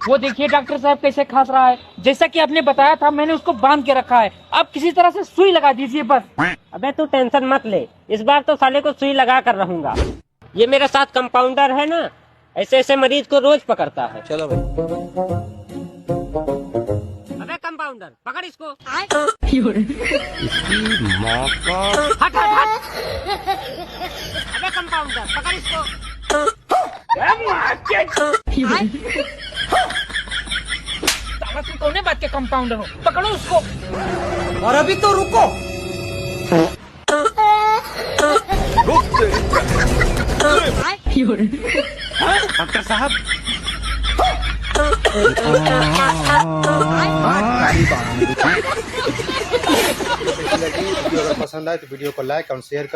वो देखिए डॉक्टर साहब कैसे खांस रहा है। जैसा कि आपने बताया था मैंने उसको बांध के रखा है। आप किसी तरह से सुई लगा दीजिए बस। अबे तू टेंशन मत ले, इस बार तो साले को सुई लगा कर रहूंगा। ये मेरे साथ कंपाउंडर है ना, ऐसे ऐसे मरीज को रोज पकड़ता है। चलो भाई। अबे कंपाउंडर पकड़ इसको। हट हट हट। अबे कंपाउंडर पकड़ इसको। साला तुम कौन बात के कंपाउंडर हो, पकड़ो उसको। और अभी तो रुको। डॉक्टर साहब वीडियो अगर पसंद आए तो वीडियो को लाइक और शेयर कर।